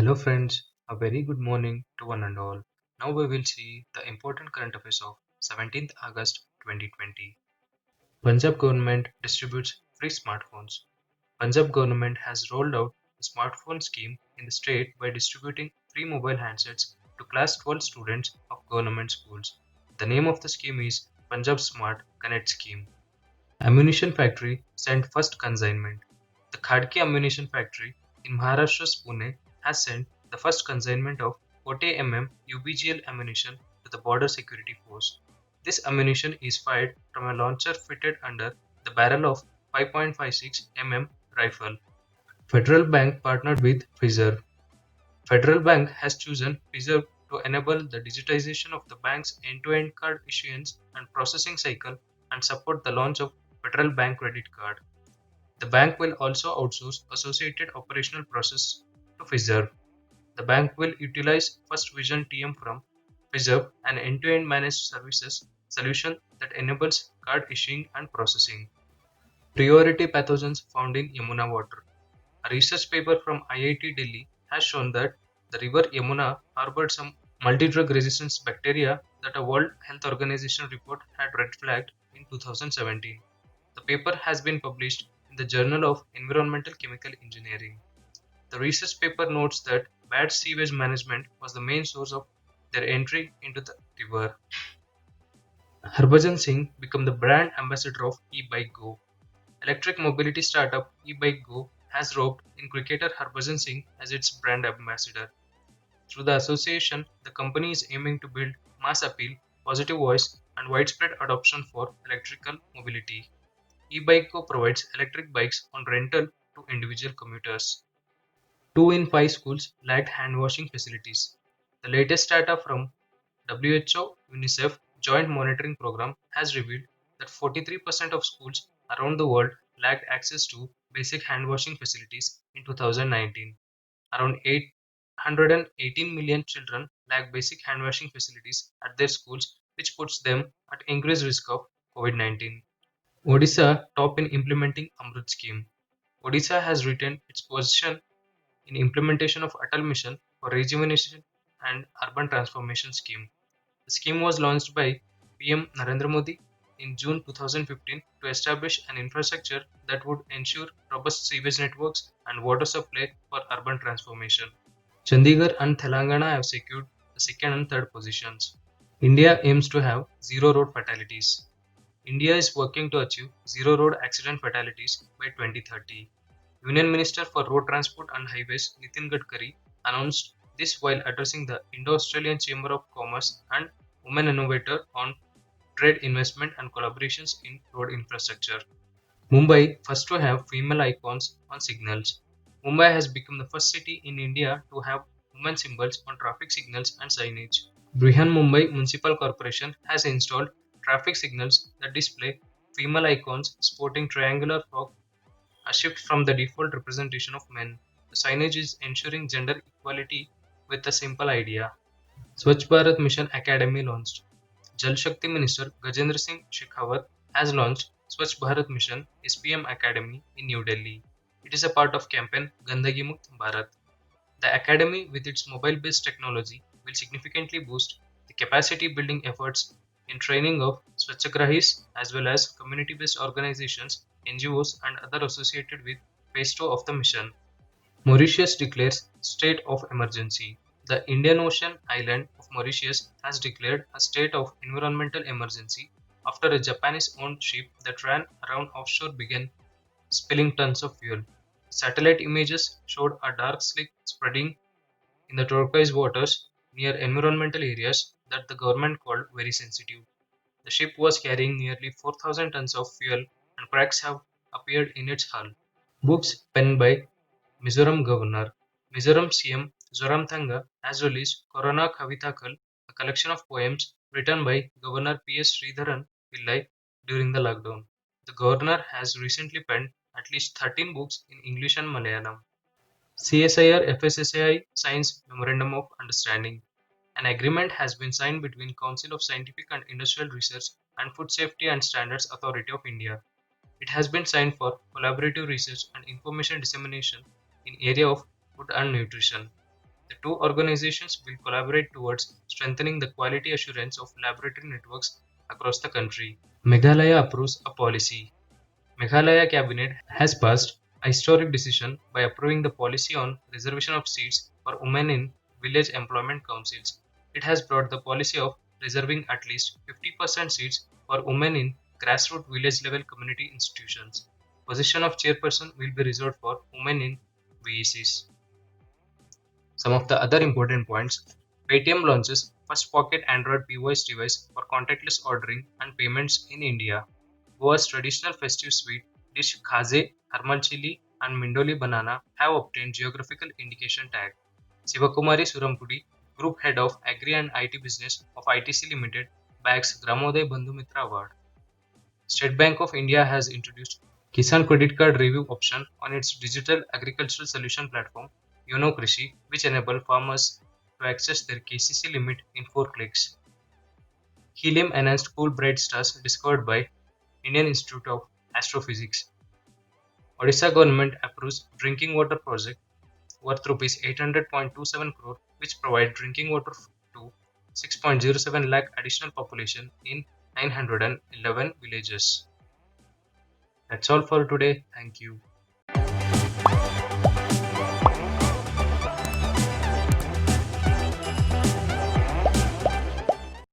Hello friends, a very good morning to one and all. Now we will see the important current affairs of 17th August 2020. Punjab government distributes free smartphones. Punjab government has rolled out the smartphone scheme in the state by distributing free mobile handsets to class 12 students of government schools. The name of the scheme is Punjab Smart Connect Scheme. Ammunition factory sent first consignment. The Khadki ammunition factory in Maharashtra's Pune has sent the first consignment of 40 UBGL ammunition to the Border Security Force. This ammunition is fired from a launcher fitted under the barrel of 5.56 rifle. Federal Bank partnered with Pfizer. Federal Bank has chosen Pfizer to enable the digitization of the bank's end-to-end card issuance and processing cycle and support the launch of Federal Bank Credit Card. The bank will also outsource associated operational process to Fiserv. The bank will utilize First Vision TM from Fiserv, an end-to-end managed services solution that enables card issuing and processing. Priority pathogens found in Yamuna water. A research paper from IIT Delhi has shown that the river Yamuna harbored some multi-drug resistance bacteria that a World Health Organization report had red flagged in 2017. The paper has been published in the Journal of Environmental Chemical Engineering. The research paper notes that bad sewage management was the main source of their entry into the river. Harbhajan Singh became the brand ambassador of eBike Go. Electric mobility startup eBike Go has roped in cricketer Harbhajan Singh as its brand ambassador. Through the association, the company is aiming to build mass appeal, positive voice, and widespread adoption for electrical mobility. eBikeco provides electric bikes on rental to individual commuters. 2 in 5 schools lacked hand washing facilities. The latest data from WHO UNICEF Joint Monitoring Program has revealed that 43% of schools around the world lacked access to basic hand washing facilities in 2019. Around 818 million children lack basic hand washing facilities at their schools, which puts them at increased risk of COVID 19. Odisha top in implementing Amrut scheme. Odisha has retained its position in implementation of Atal Mission for Rejuvenation and Urban Transformation scheme. The scheme was launched by PM Narendra Modi in June 2015 to establish an infrastructure that would ensure robust sewage networks and water supply for urban transformation. Chandigarh and Telangana have secured the second and third positions. India aims to have zero road fatalities. India is working to achieve zero road accident fatalities by 2030. Union Minister for Road Transport and Highways Nitin Gadkari announced this while addressing the Indo-Australian Chamber of Commerce and Women Innovator on trade investment and collaborations in road infrastructure. Mumbai first to have female icons on signals. Mumbai has become the first city in India to have women symbols on traffic signals and signage. Brihan Mumbai Municipal Corporation has installed traffic signals that display female icons sporting triangular frock, a shift from the default representation of men. The signage is ensuring gender equality with a simple idea. Swachh Bharat Mission Academy launched. Jal Shakti Minister Gajendra Singh Shekhawat has launched Swachh Bharat Mission SPM Academy in New Delhi. It is a part of campaign Gandagi Mukt Bharat. The academy, with its mobile-based technology, will significantly boost the capacity-building efforts in training of Swachhagrahis as well as community-based organizations, NGOs, and other associated with Phase 2 of the mission. Mauritius declares state of emergency. The Indian Ocean island of Mauritius has declared a state of environmental emergency after a Japanese-owned ship that ran around offshore began spilling tons of fuel. Satellite images showed a dark slick spreading in the turquoise waters near environmental areas that the government called very sensitive. The ship was carrying nearly 4,000 tons of fuel and cracks have appeared in its hull. Books penned by Mizoram Governor. Mizoram CM Zoramthanga has released Corona Kavitakal, a collection of poems written by Governor P.S. Sridharan Pillai during the lockdown. The governor has recently penned at least 13 books in English and Malayalam. CSIR FSSAI signs Memorandum of Understanding. An agreement has been signed between Council of Scientific and Industrial Research and Food Safety and Standards Authority of India. It has been signed for collaborative research and information dissemination in area of food and nutrition. The two organizations will collaborate towards strengthening the quality assurance of laboratory networks across the country. Meghalaya approves a policy. Meghalaya cabinet has passed a historic decision by approving the policy on reservation of seats for women in village employment councils. It has brought the policy of reserving at least 50% seats for women in grassroots village level community institutions. Position of chairperson will be reserved for women in VECs. Some of the other important points: Paytm launches first pocket Android POS device for contactless ordering and payments in India. Goa's traditional festive sweet dish khaze, thermal chili, and mindoli banana have obtained geographical indication tag. Sivakumari Surampudi, Group Head of Agri and IT Business of ITC Limited, bags Gramoday Bandhumitra Award. State Bank of India has introduced Kisan Credit Card review option on its digital agricultural solution platform Yono Krishi, which enable farmers to access their KCC limit in 4 clicks. Helium enhanced cool bright stars discovered by Indian Institute of Astrophysics. Odisha government approves drinking water project worth rupees 800.27 crore, which provide drinking water to 6.07 lakh additional population in 911 villages. That's all for today. Thank you.